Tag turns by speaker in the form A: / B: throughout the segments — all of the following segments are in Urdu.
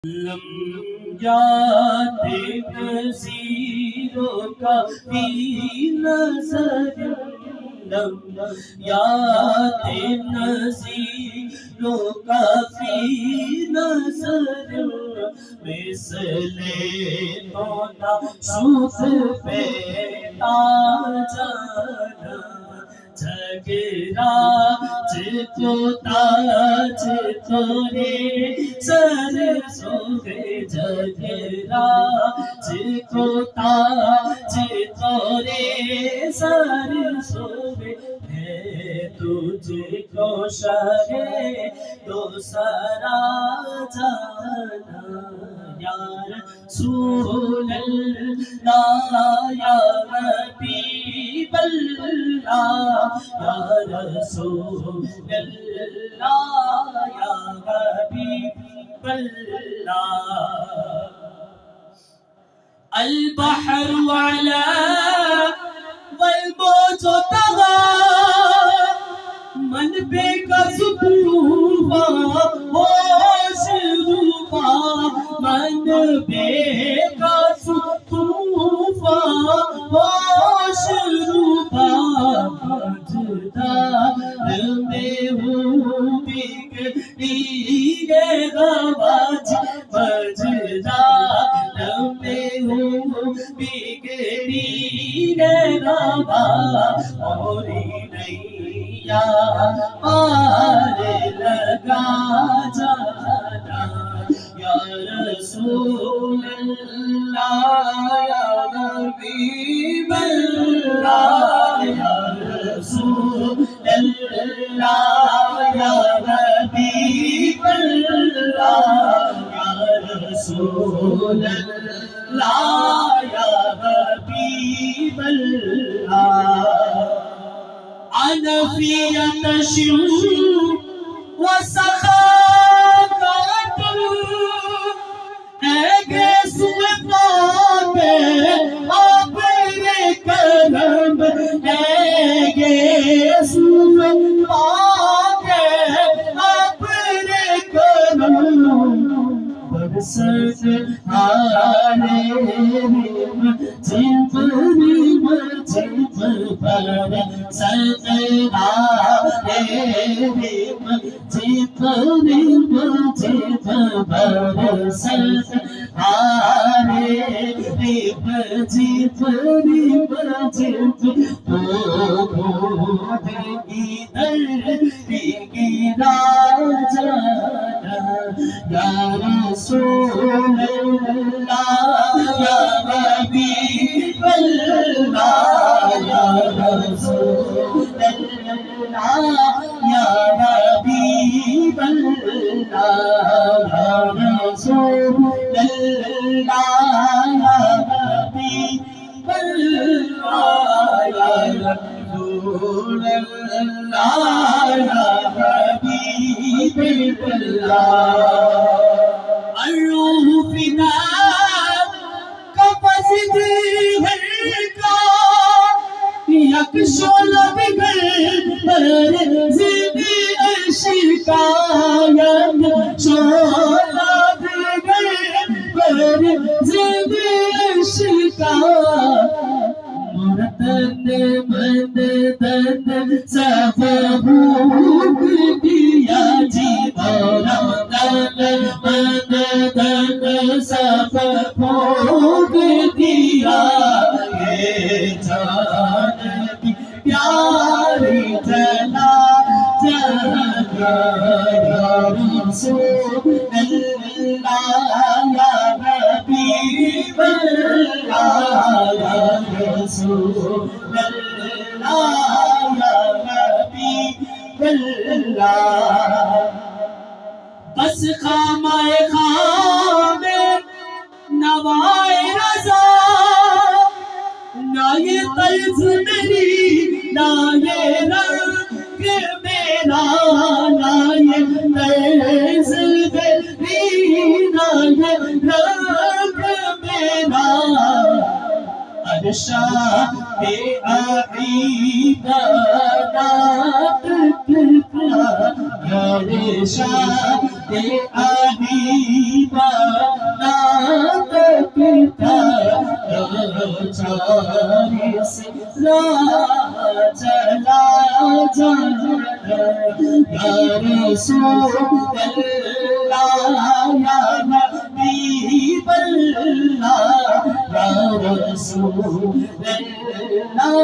A: لمحات نذیروں کا فی نظر لمحات نذیروں کا فی نظر مثل تونا شوخ پہ جانا جھگڑا کو تاج تورے سر سوے جھگڑا کو تاج تورے سر سوے ہے تجھ کو شرے دوسرا جانا یا رسول اللہ یا حبیب اللہ یا رسول اللہ یا حبیب اللہ البحر علا والموج طغى من بك سطوفا واشربا من بك سطوفا واشربا مجدار میں ہوں بگڑی غواج مجدار میں ہوں بگڑی غواج اور نیا پار لگا جانا یا رسول اللہ یا حبیب اللہ یا رسول اللہ یا حبیب اللہ یا رسول اللہ یا حبیب اللہ أنا في تشو وسخاء اگے سوتا پہ اپنے کرم اگے سوتا پہ اپنے کرم برسد آنے جب پر سجدہ ریم جب پر سجدہ ریم جب گرا جانا یا رسول اللہ یا حبیب اللہ یا رسول اللہ یا حبیب اللہ یا رسول اللہ یا حبیب اللہ یا رسول اللہ یا حبیب اللہ الروح فداء قفص دل کا یک شعلہ بگر پر زدی اشکایت شعلہ بگر پر زدی اشکایت مرتن من تن سب بھوک دیا جی مرتن من تن سب بھوک دیا یہ جان کی پیاری جلا جگہ یا رسول اللہ یا حبیب اللہ یا رسول اللہ یا حبیب اللہ بس خامہ خام نوائے رضا نہ یہ طرز میری نہ یہ رنگ میرا نہ یہ طرز میری نہ یہ رنگ میرا ارشاد عقیدت ارشاد عقیدت بنات پتا چاری سے راہ چلا جانا یا رسول اللہ یا حبیب اللہ یا رسول اللہ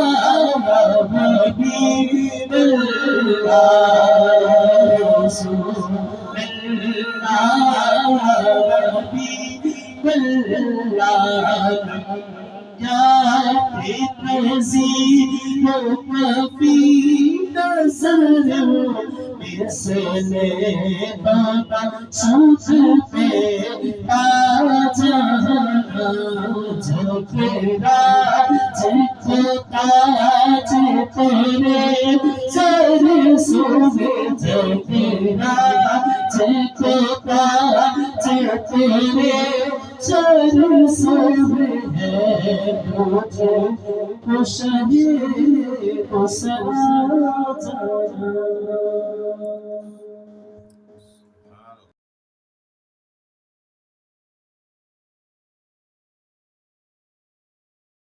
A: یا حبیب اللہ یا رسول اللہ یا حبیب اللہ جاتے تزیر کفی نظر مثل بابا سوچ پہ آ جانا جھکرا جھک تاج تیرے سر سوے جھکرا جھک تاج تیرے سر سوے ہے مجھے خوش ہے خوش